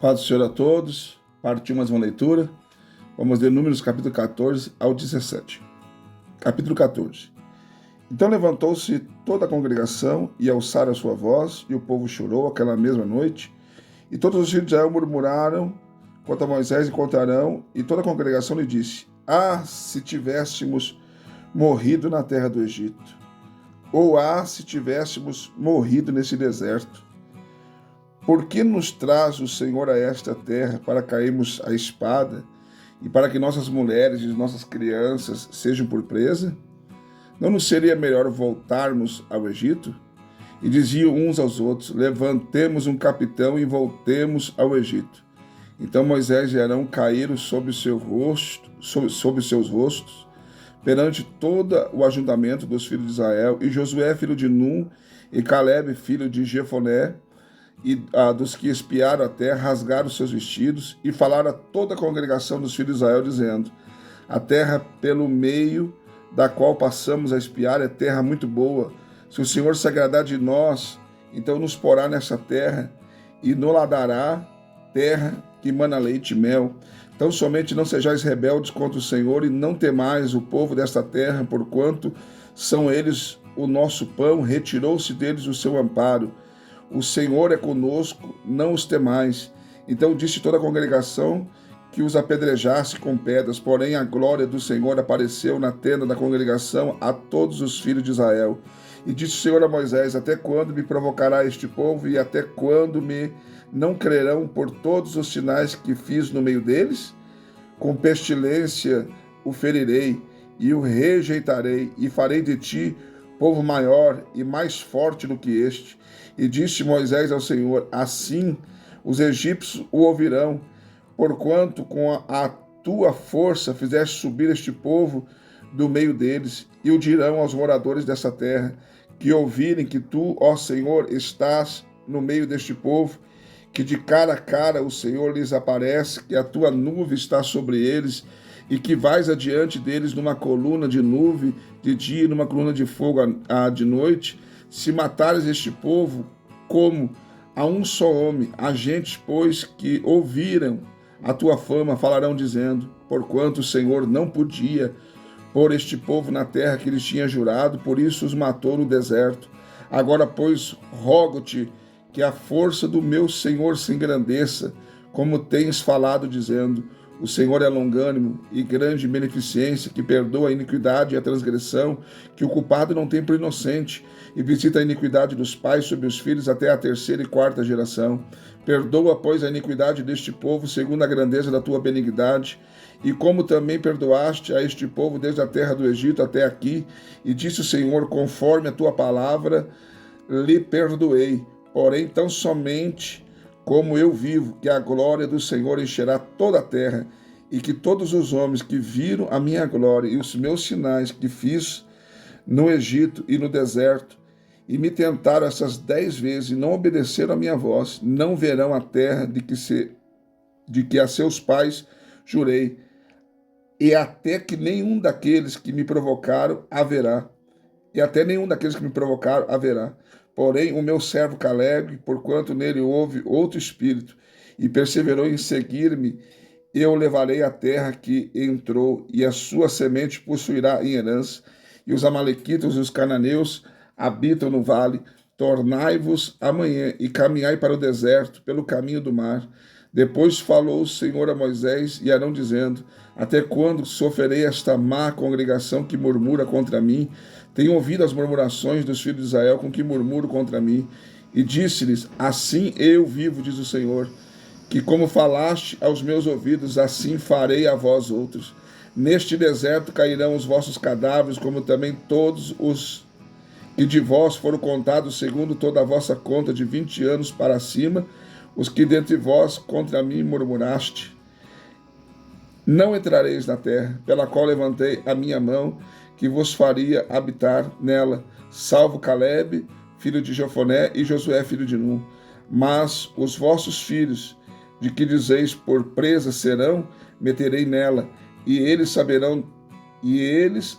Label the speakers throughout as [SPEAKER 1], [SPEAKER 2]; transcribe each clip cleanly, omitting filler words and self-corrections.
[SPEAKER 1] Paz do Senhor a todos. Partiu mais uma leitura. Vamos ler Números capítulo 14 ao 17. Capítulo 14. Então levantou-se toda a congregação e alçaram a sua voz, e o povo chorou aquela mesma noite. E todos os filhos de Israel murmuraram contra Moisés e contra Arão, e toda a congregação lhe disse: Ah, se tivéssemos morrido na terra do Egito! Ou se tivéssemos morrido nesse deserto! Por que nos traz o Senhor a esta terra para cairmos à espada e para que nossas mulheres e nossas crianças sejam por presa? Não nos seria melhor voltarmos ao Egito? E diziam uns aos outros: Levantemos um capitão e voltemos ao Egito. Então Moisés e Arão caíram sobre os seus rostos, perante todo o ajuntamento dos filhos de Israel, e Josué, filho de Nun, e Calebe, filho de Jefoné, e dos que espiaram a terra, rasgaram os seus vestidos e falaram a toda a congregação dos filhos de Israel, dizendo: A terra pelo meio da qual passamos a espiar é terra muito boa. Se o Senhor se agradar de nós, então nos porá nessa terra e nos dará terra que mana leite e mel. Então somente não sejais rebeldes contra o Senhor e não temais o povo desta terra, porquanto são eles o nosso pão, retirou-se deles o seu amparo. O Senhor é conosco, não os temais. Então disse toda a congregação que os apedrejasse com pedras, porém a glória do Senhor apareceu na tenda da congregação a todos os filhos de Israel. E disse o Senhor a Moisés: Até quando me provocará este povo, e até quando me não crerão por todos os sinais que fiz no meio deles? Com pestilência o ferirei, e o rejeitarei, e farei de ti povo maior e mais forte do que este. E disse Moisés ao Senhor: Assim os egípcios o ouvirão, porquanto com a tua força fizeste subir este povo do meio deles, e o dirão aos moradores dessa terra, que ouvirem que tu, ó Senhor, estás no meio deste povo, que de cara a cara o Senhor lhes aparece, que a tua nuvem está sobre eles, e que vais adiante deles numa coluna de nuvem de dia e numa coluna de fogo de noite. Se matares este povo como a um só homem, a gente, pois, que ouviram a tua fama, falarão dizendo: Porquanto o Senhor não podia pôr este povo na terra que lhes tinha jurado, por isso os matou no deserto. Agora, pois, rogo-te que a força do meu Senhor se engrandeça, como tens falado, dizendo: O Senhor é longânimo e grande em beneficência, que perdoa a iniquidade e a transgressão, que o culpado não tem por inocente, e visita a iniquidade dos pais sobre os filhos até a terceira e quarta geração. Perdoa, pois, a iniquidade deste povo, segundo a grandeza da tua benignidade, e como também perdoaste a este povo desde a terra do Egito até aqui. E disse o Senhor: Conforme a tua palavra, lhe perdoei. Porém, tão somente como eu vivo, que a glória do Senhor encherá toda a terra, e que todos os homens que viram a minha glória e os meus sinais que fiz no Egito e no deserto, e me tentaram essas 10 vezes e não obedeceram a minha voz, não verão a terra de que a seus pais jurei, e até que nenhum daqueles que me provocaram haverá. Porém, o meu servo Calebe, porquanto nele houve outro espírito, e perseverou em seguir-me, eu levarei a terra que entrou, e a sua semente possuirá em herança. E os amalequitas e os cananeus habitam no vale. Tornai-vos amanhã e caminhai para o deserto, pelo caminho do mar. Depois falou o Senhor a Moisés e Arão, dizendo: Até quando sofrerei esta má congregação que murmura contra mim? Tenho ouvido as murmurações dos filhos de Israel com que murmuram contra mim. E disse-lhes: Assim eu vivo, diz o Senhor, que como falaste aos meus ouvidos, assim farei a vós outros. Neste deserto cairão os vossos cadáveres, como também todos os que de vós foram contados segundo toda a vossa conta de 20 anos para cima, os que dentre vós contra mim murmuraste. Não entrareis na terra, pela qual levantei a minha mão, que vos faria habitar nela, salvo Calebe, filho de Jefoné, e Josué, filho de Nun. Mas os vossos filhos, de que dizeis por presa serão, meterei nela, e eles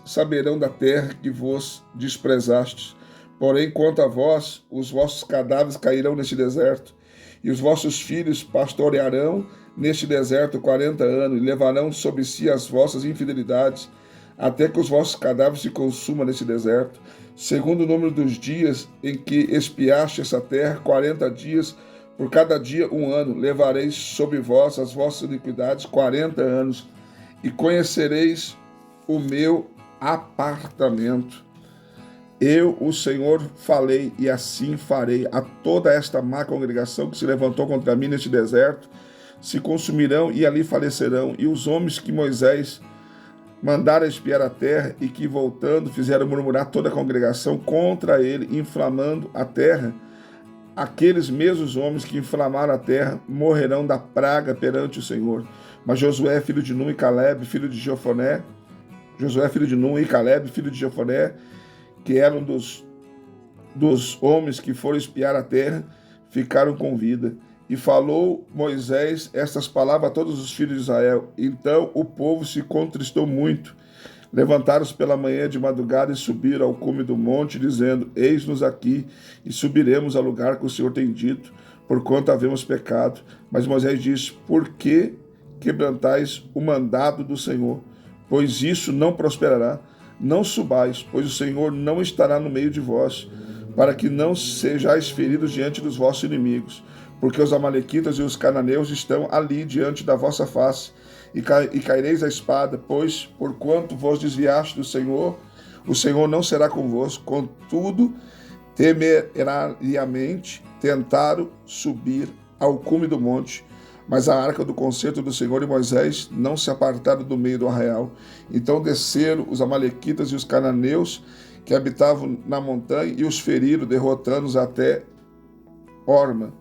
[SPEAKER 1] saberão da terra que vos desprezastes. Porém, quanto a vós, os vossos cadáveres cairão neste deserto, E os vossos filhos pastorearão neste deserto 40 anos, e levarão sobre si as vossas infidelidades, até que os vossos cadáveres se consumam nesse deserto, segundo o número dos dias em que espiaste essa terra, 40 dias, por cada dia 1 ano, levareis sobre vós as vossas iniquidades 40 anos, e conhecereis o meu apartamento. Eu, o Senhor, falei, e assim farei a toda esta má congregação que se levantou contra mim neste deserto, se consumirão e ali falecerão, e os homens que Moisés mandara espiar a terra e que, voltando, fizeram murmurar toda a congregação contra ele, inflamando a terra, aqueles mesmos homens que inflamaram a terra morrerão da praga perante o Senhor. Mas Josué, filho de Nun, e Caleb, filho de Jefoné, que eram dos homens que foram espiar a terra, ficaram com vida. E falou Moisés estas palavras a todos os filhos de Israel. Então o povo se contristou muito. Levantaram-se pela manhã de madrugada e subiram ao cume do monte, dizendo: Eis-nos aqui, e subiremos ao lugar que o Senhor tem dito, porquanto havemos pecado. Mas Moisés disse: Por que quebrantais o mandado do Senhor? Pois isso não prosperará. Não subais, pois o Senhor não estará no meio de vós, para que não sejais feridos diante dos vossos inimigos. Porque os amalequitas e os cananeus estão ali diante da vossa face, e caireis a espada, pois, porquanto vos desviaste do Senhor, o Senhor não será convosco. Contudo, temerariamente tentaram subir ao cume do monte, mas a arca do concerto do Senhor e Moisés não se apartaram do meio do arraial. Então desceram os amalequitas e os cananeus que habitavam na montanha e os feriram, derrotando-os até Horma.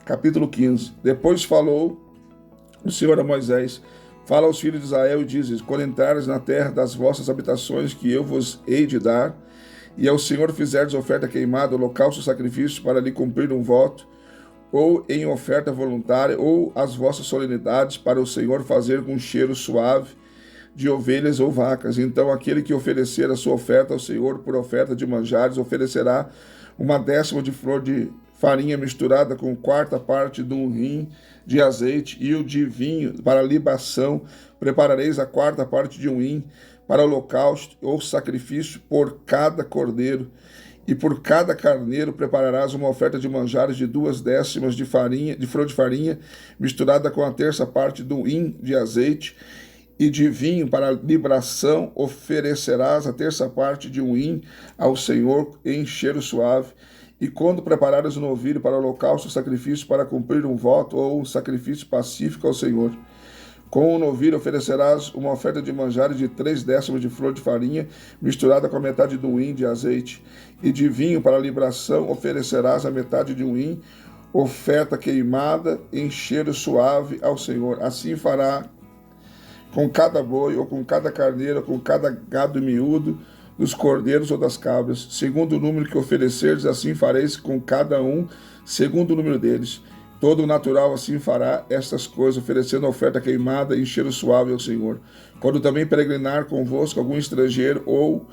[SPEAKER 1] Capítulo 15. Depois falou o Senhor a Moisés: Fala aos filhos de Israel e dizes: Quando entrares na terra das vossas habitações que eu vos hei de dar, e ao Senhor fizerdes oferta queimada, holocausto, sacrifício, para lhe cumprir um voto, ou em oferta voluntária, ou as vossas solenidades, para o Senhor fazer com cheiro suave de ovelhas ou vacas. Então aquele que oferecer a sua oferta ao Senhor por oferta de manjares oferecerá 1/10 de flor de farinha misturada com 1/4 de um rim de azeite, e o de vinho para libação preparareis 1/4 de um hin para holocausto ou sacrifício por cada cordeiro. E por cada carneiro prepararás uma oferta de manjares de 2/10 de flor de farinha, misturada com 1/3 de um hin de azeite, e de vinho para libação oferecerás 1/3 de um hin ao Senhor em cheiro suave. E quando preparares um novilho para holocausto, sacrifício para cumprir um voto ou um sacrifício pacífico ao Senhor, com o novilho oferecerás uma oferta de manjares de 3/10 de flor de farinha, misturada com a metade de um hin de azeite, e de vinho para libação oferecerás a metade de um hin, oferta queimada em cheiro suave ao Senhor. Assim fará com cada boi, ou com cada carneiro, ou com cada gado miúdo, dos cordeiros ou das cabras, segundo o número que oferecerdes, assim fareis com cada um, segundo o número deles. Todo natural assim fará estas coisas, oferecendo oferta queimada em cheiro suave ao Senhor. Quando também peregrinar convosco algum estrangeiro, ou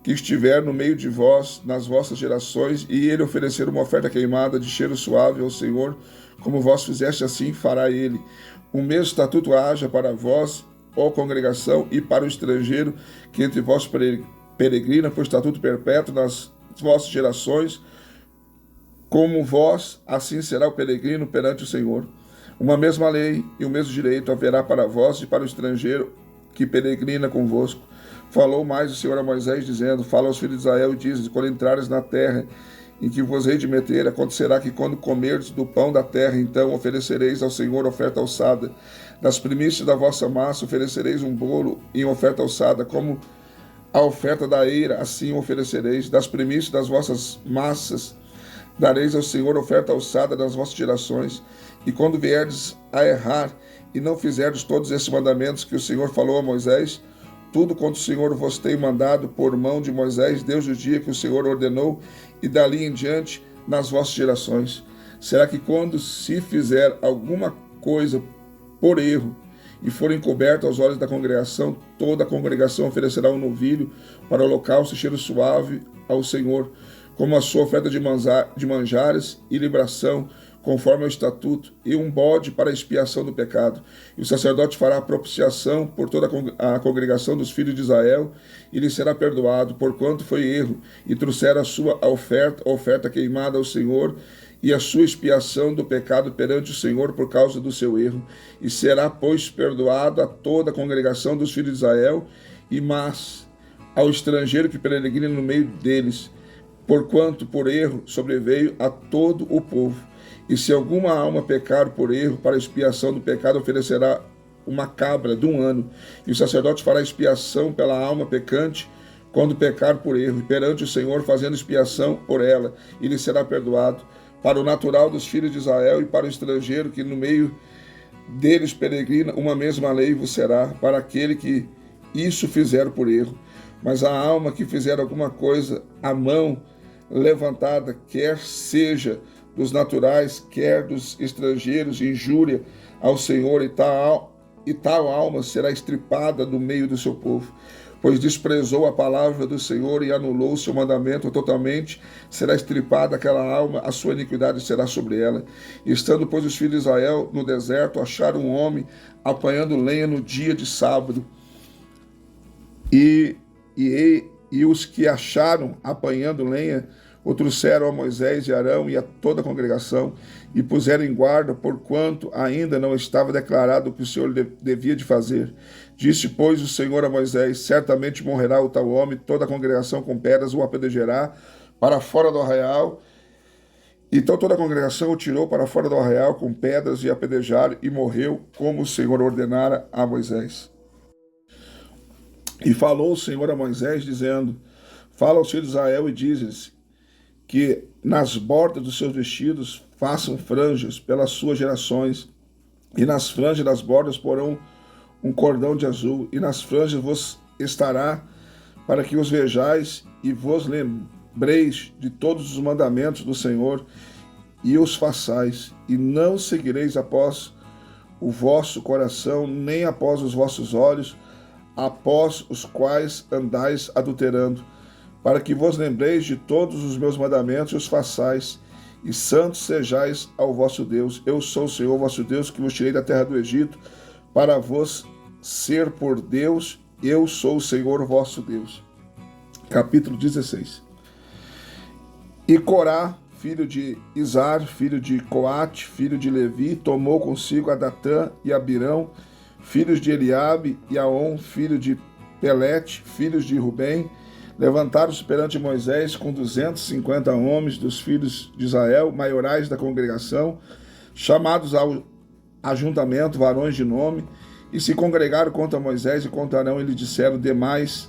[SPEAKER 1] que estiver no meio de vós, nas vossas gerações, e ele oferecer uma oferta queimada de cheiro suave ao Senhor, como vós fizeste, assim fará ele. O mesmo estatuto haja para vós, ó congregação, e para o estrangeiro que entre vós peregrina, por estatuto perpétuo nas vossas gerações, como vós, assim será o peregrino perante o Senhor. Uma mesma lei e o mesmo direito haverá para vós e para o estrangeiro que peregrina convosco. Falou mais o Senhor a Moisés, dizendo: Fala aos filhos de Israel e dizes: Quando entrares na terra em que vos hei de meter, acontecerá que quando comerdes do pão da terra, então oferecereis ao Senhor oferta alçada. Das primícias da vossa massa oferecereis um bolo em oferta alçada, como a oferta da eira, assim oferecereis. Das primícias das vossas massas dareis ao Senhor oferta alçada nas vossas gerações. E quando vierdes a errar e não fizerdes todos esses mandamentos que o Senhor falou a Moisés, tudo quanto o Senhor vos tem mandado por mão de Moisés, desde o dia que o Senhor ordenou, e dali em diante nas vossas gerações. Será que quando se fizer alguma coisa por erro, e for encoberto aos olhos da congregação, toda a congregação oferecerá um novilho para holocausto e cheiro suave ao Senhor, como a sua oferta de manjares e libação, conforme ao estatuto, e um bode para a expiação do pecado. E o sacerdote fará a propiciação por toda a congregação dos filhos de Israel, e lhe será perdoado, porquanto foi erro, e trouxer a sua oferta queimada ao Senhor, e a sua expiação do pecado perante o Senhor por causa do seu erro. E será, pois, perdoado a toda a congregação dos filhos de Israel, e mas ao estrangeiro que peregrina no meio deles, porquanto por erro sobreveio a todo o povo. E se alguma alma pecar por erro, para expiação do pecado oferecerá uma cabra de 1 ano, e o sacerdote fará expiação pela alma pecante, quando pecar por erro, e perante o Senhor fazendo expiação por ela, e lhe será perdoado. Para o natural dos filhos de Israel e para o estrangeiro que no meio deles peregrina, uma mesma lei vos será, para aquele que isso fizer por erro. Mas a alma que fizer alguma coisa à mão levantada, quer seja dos naturais, quer dos estrangeiros, injúria ao Senhor, e tal alma será estripada do meio do seu povo. Pois desprezou a palavra do Senhor e anulou o seu mandamento totalmente, será estripada aquela alma, a sua iniquidade será sobre ela. E estando, pois, os filhos de Israel no deserto, acharam um homem apanhando lenha no dia de sábado. E os que acharam apanhando lenha o trouxeram a Moisés e Arão e a toda a congregação, e puseram em guarda, porquanto ainda não estava declarado o que o Senhor devia de fazer. Disse, pois, o Senhor a Moisés: certamente morrerá o tal homem, toda a congregação com pedras o apedrejará para fora do arraial. Então toda a congregação o tirou para fora do arraial com pedras e apedrejaram, e morreu, como o Senhor ordenara a Moisés. E falou o Senhor a Moisés, dizendo: fala aos filhos de Israel e diz-lhes que nas bordas dos seus vestidos façam franjas pelas suas gerações, e nas franjas das bordas porão um cordão de azul, e nas franjas vos estará, para que os vejais e vos lembreis de todos os mandamentos do Senhor, e os façais, e não seguireis após o vosso coração, nem após os vossos olhos, após os quais andais adulterando, para que vos lembreis de todos os meus mandamentos e os façais, e santos sejais ao vosso Deus. Eu sou o Senhor vosso Deus, que vos tirei da terra do Egito, para vos ser por Deus. Eu sou o Senhor vosso Deus. Capítulo 16. E Corá, filho de Izar, filho de Coate, filho de Levi, tomou consigo a Datã e Abirão, filhos de Eliabe, e Aon, filho de Pelete, filhos de Rubem, levantaram-se perante Moisés com 250 homens dos filhos de Israel, maiorais da congregação, chamados ao ajuntamento, varões de nome, e se congregaram contra Moisés e contra Arão, e lhe disseram: demais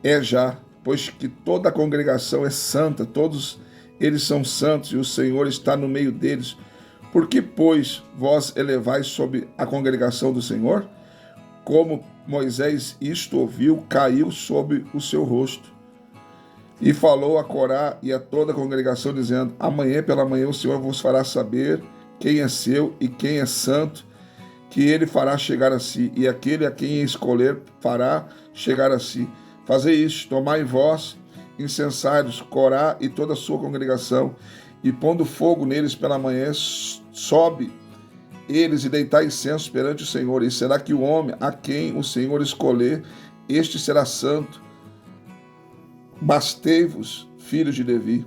[SPEAKER 1] é já, pois que toda a congregação é santa, todos eles são santos, e o Senhor está no meio deles. Por que, pois, vós elevais sobre a congregação do Senhor? Como Moisés isto ouviu, caiu sobre o seu rosto. E falou a Corá e a toda a congregação, dizendo: amanhã pela manhã o Senhor vos fará saber quem é seu e quem é santo, que ele fará chegar a si, e aquele a quem escolher fará chegar a si. Fazei isto, tomai vós, incensários, Corá e toda a sua congregação, e pondo fogo neles pela manhã, sobe eles e deitai incenso perante o Senhor. E será que o homem a quem o Senhor escolher, este será santo. Bastei-vos, filhos de Levi.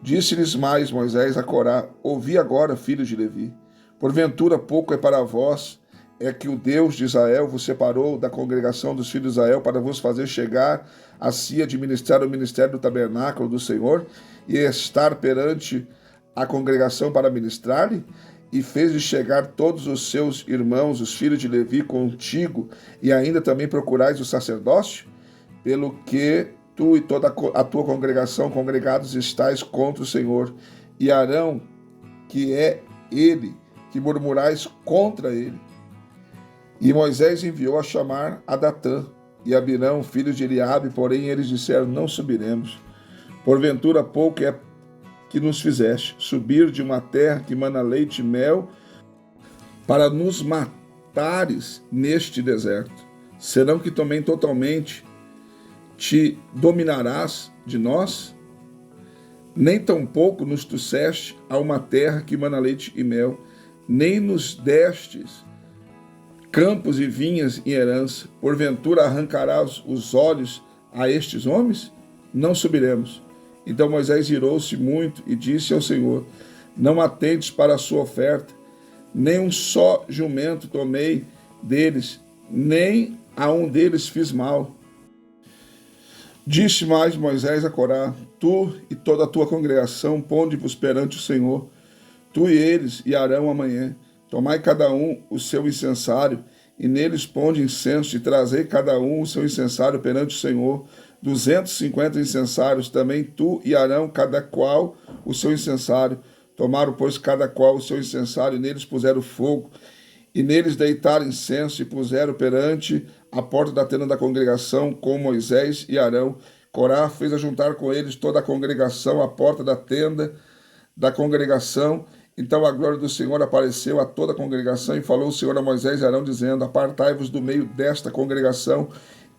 [SPEAKER 1] Disse-lhes mais Moisés a Corá: ouvi agora, filhos de Levi. Porventura pouco é para vós, é que o Deus de Israel vos separou da congregação dos filhos de Israel para vos fazer chegar a si administrar o ministério do tabernáculo do Senhor e estar perante a congregação para ministrar-lhe? E fez-lhe chegar todos os seus irmãos, os filhos de Levi, contigo, e ainda também procurais o sacerdócio? Pelo que tu e toda a tua congregação congregados estáis contra o Senhor, e Arão, que é ele, que murmurais contra ele. E Moisés enviou a chamar a Datã e Abirão, filhos de Eliabe, porém eles disseram: não subiremos. Porventura pouco é que nos fizeste subir de uma terra que mana leite e mel, para nos matares neste deserto. Serão que também totalmente te dominarás de nós? Nem tampouco nos trouxeste a uma terra que mana leite e mel, nem nos destes campos e vinhas em herança. Porventura arrancarás os olhos a estes homens? Não subiremos. Então Moisés irou-se muito e disse ao Senhor: não atentes para a sua oferta, nem um só jumento tomei deles, nem a um deles fiz mal. Disse mais Moisés a Corá: tu e toda a tua congregação ponde-vos perante o Senhor, tu e eles e Arão amanhã. Tomai cada um o seu incensário, e neles ponde incenso, e trazei cada um o seu incensário perante o Senhor, 250 incensários, também tu e Arão, cada qual o seu incensário. Tomaram, pois, cada qual o seu incensário, e neles puseram fogo, e neles deitaram incenso, e puseram perante a porta da tenda da congregação, com Moisés e Arão. Corá fez ajuntar com eles toda a congregação à porta da tenda da congregação. Então a glória do Senhor apareceu a toda a congregação, e falou o Senhor a Moisés e Arão, dizendo: apartai-vos do meio desta congregação,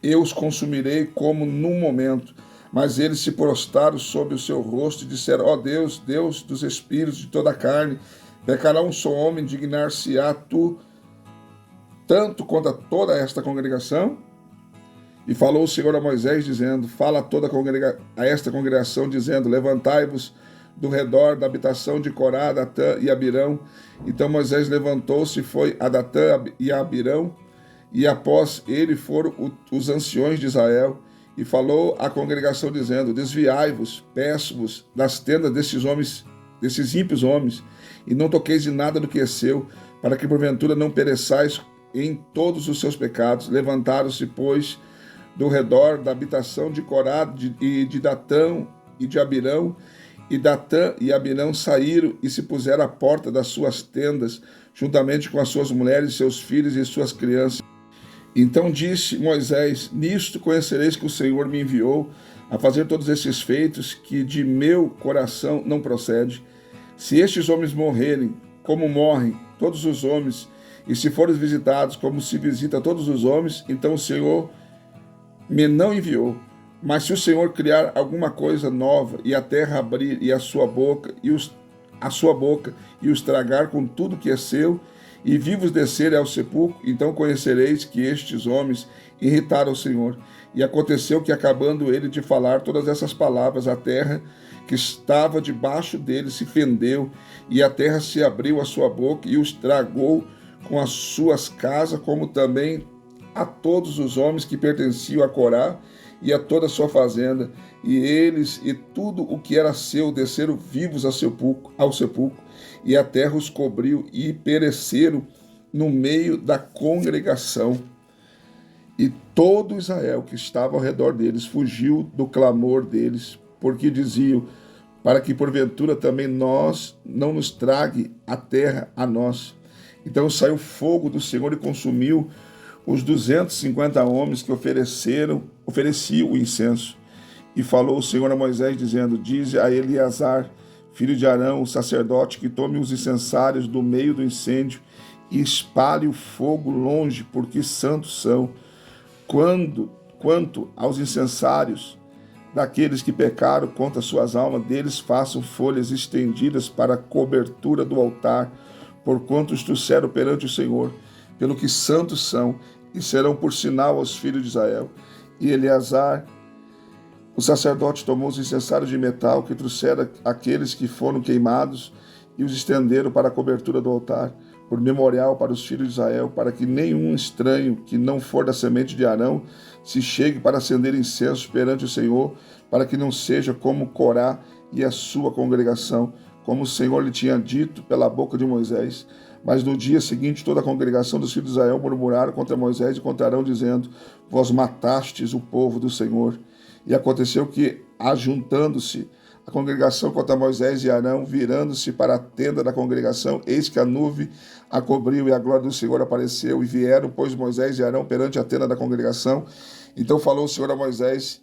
[SPEAKER 1] eu os consumirei como num momento. Mas eles se prostraram sobre o seu rosto e disseram: ó Deus, Deus dos espíritos de toda a carne, pecará um só homem, dignar-se-á tu tanto quanto a toda esta congregação? E falou o Senhor a Moisés, dizendo: fala a esta congregação, dizendo: levantai-vos do redor da habitação de Corá, Datã e Abirão. Então Moisés levantou-se e foi a Datã e a Abirão, e após ele foram os anciões de Israel, e falou à congregação, dizendo: desviai-vos, peço-vos, das tendas desses ímpios homens, e não toqueis em nada do que é seu, para que porventura não pereçais em todos os seus pecados. Levantaram-se, pois, do redor da habitação de Corá e de Datã e de Abirão, e Datã e Abirão saíram e se puseram à porta das suas tendas, juntamente com as suas mulheres, seus filhos e suas crianças. Então disse Moisés: nisto conhecereis que o Senhor me enviou a fazer todos esses feitos, que de meu coração não procede. Se estes homens morrerem, como morrem todos os homens, e se forem visitados, como se visita todos os homens, então o Senhor me não enviou. Mas se o Senhor criar alguma coisa nova, e a terra abrir a sua boca, e os tragar com tudo que é seu, e vivos descerem ao sepulcro, então conhecereis que estes homens irritaram o Senhor. E aconteceu que, acabando ele de falar todas essas palavras, a terra que estava debaixo dele se fendeu, e a terra se abriu a sua boca, e os tragou com as suas casas, como também a todos os homens que pertenciam a Corá, e a toda a sua fazenda, e eles e tudo o que era seu desceram vivos ao sepulcro, e a terra os cobriu, e pereceram no meio da congregação. E todo Israel que estava ao redor deles fugiu do clamor deles, porque diziam: para que porventura também nós não nos trague a terra a nós. Então saiu fogo do Senhor e consumiu os 250 homens que ofereciam o incenso. E falou o Senhor a Moisés, dizendo: dize a Eleazar, filho de Arão, o sacerdote, que tome os incensários do meio do incêndio e espalhe o fogo longe, porque santos são. Quanto aos incensários daqueles que pecaram contra suas almas, deles façam folhas estendidas para a cobertura do altar, porquanto os trouxeram perante o Senhor, pelo que santos são, e serão por sinal aos filhos de Israel. E Eleazar, o sacerdote, tomou os incensários de metal que trouxeram aqueles que foram queimados, e os estenderam para a cobertura do altar, por memorial para os filhos de Israel, para que nenhum estranho que não for da semente de Arão se chegue para acender incenso perante o Senhor, para que não seja como Corá e a sua congregação, como o Senhor lhe tinha dito pela boca de Moisés. Mas no dia seguinte toda a congregação dos filhos de Israel murmuraram contra Moisés e contra Arão, dizendo: vós matastes o povo do Senhor. E aconteceu que, ajuntando-se a congregação contra Moisés e Arão, virando-se para a tenda da congregação, eis que a nuvem a cobriu, e a glória do Senhor apareceu. E vieram, pois, Moisés e Arão perante a tenda da congregação. Então falou o Senhor a Moisés,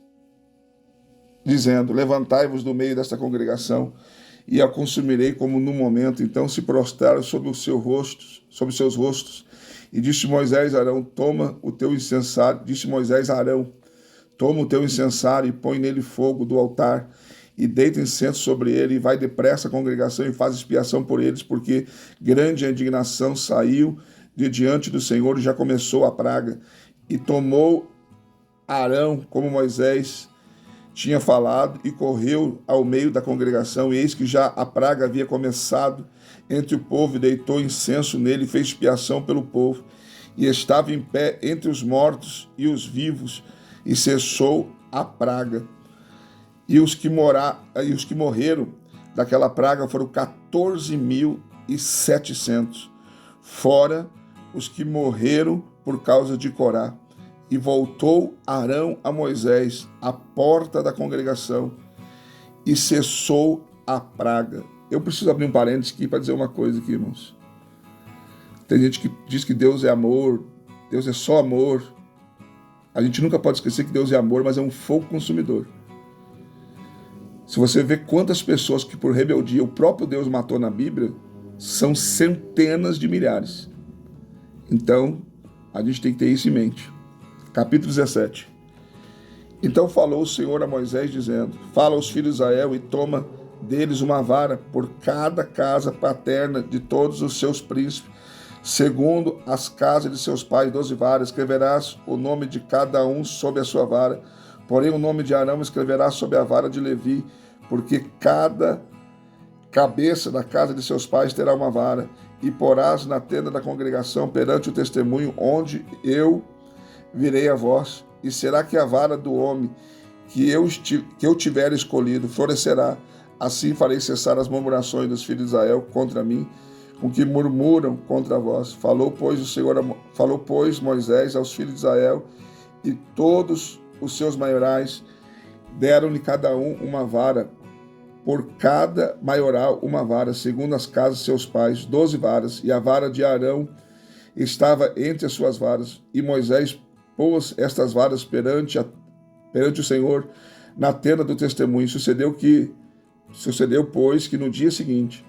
[SPEAKER 1] dizendo: levantai-vos do meio desta congregação, e a consumirei como no momento. Então se prostraram sobre os seus rostos. E disse Moisés a Arão: toma o teu incensário. Disse Moisés a Arão: toma o teu incensário e põe nele fogo do altar, e deita incenso sobre ele, e vai depressa a congregação e faz expiação por eles, porque grande a indignação saiu de diante do Senhor e já começou a praga. E tomou Arão, como Moisés tinha falado, e correu ao meio da congregação, e eis que já a praga havia começado entre o povo, e deitou incenso nele, e fez expiação pelo povo, e estava em pé entre os mortos e os vivos, e cessou a praga. E os que morreram daquela praga foram 14.700, fora os que morreram por causa de Corá. E voltou Arão a Moisés à porta da congregação, e cessou a praga. Eu preciso abrir um parênteses aqui para dizer uma coisa aqui, irmãos. Tem gente que diz que Deus é amor, Deus é só amor. A gente nunca pode esquecer que Deus é amor, mas é um fogo consumidor. Se você vê quantas pessoas que por rebeldia o próprio Deus matou na Bíblia, são centenas de milhares. Então, a gente tem que ter isso em mente. Capítulo 17. Então falou o Senhor a Moisés, dizendo: fala aos filhos de Israel e toma deles uma vara por cada casa paterna de todos os seus príncipes, segundo as casas de seus pais, 12 varas. Escreverás o nome de cada um sob a sua vara, porém o nome de Arão escreverás sob a vara de Levi, porque cada cabeça da casa de seus pais terá uma vara, e porás na tenda da congregação perante o testemunho, onde eu virei a vós. E será que a vara do homem que eu tiver escolhido florescerá? Assim farei cessar as murmurações dos filhos de Israel contra mim, com que murmuram contra vós. Falou, pois, Moisés aos filhos de Israel, e todos os seus maiorais deram-lhe cada um uma vara, por cada maioral uma vara, segundo as casas de seus pais, 12 varas, e a vara de Arão estava entre as suas varas. E Moisés pôs estas varas perante o Senhor na tenda do testemunho. Sucedeu, pois, que no dia seguinte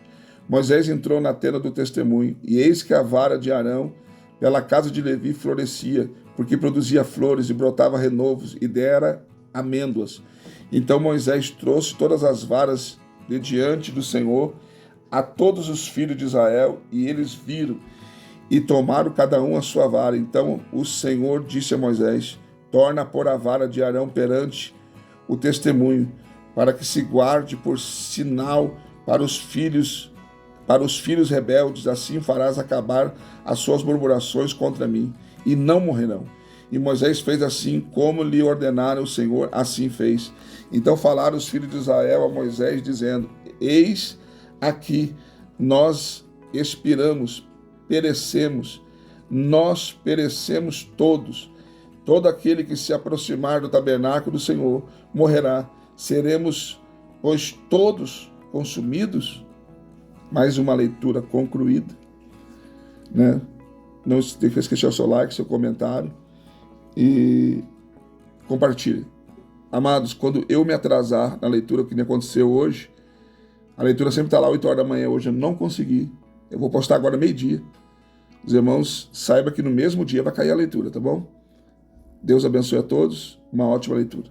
[SPEAKER 1] Moisés entrou na tenda do testemunho, e eis que a vara de Arão pela casa de Levi florescia, porque produzia flores e brotava renovos, e dera amêndoas. Então Moisés trouxe todas as varas de diante do Senhor a todos os filhos de Israel, e eles viram, e tomaram cada um a sua vara. Então o Senhor disse a Moisés: torna a pôr a vara de Arão perante o testemunho, para que se guarde por sinal para os filhos rebeldes. Assim farás acabar as suas murmurações contra mim, e não morrerão. E Moisés fez assim como lhe ordenara o Senhor, assim fez. Então falaram os filhos de Israel a Moisés, dizendo: eis aqui nós expiramos, nós perecemos todos. Todo aquele que se aproximar do tabernáculo do Senhor morrerá. Seremos, pois, todos consumidos? Mais uma leitura concluída, né? Não esqueça de deixar o seu like, seu comentário e compartilhe. Amados, quando eu me atrasar na leitura, que nem aconteceu hoje, a leitura sempre está lá 8 horas da manhã, hoje eu não consegui. Eu vou postar agora meio-dia. Os irmãos, saiba que no mesmo dia vai cair a leitura, tá bom? Deus abençoe a todos, uma ótima leitura.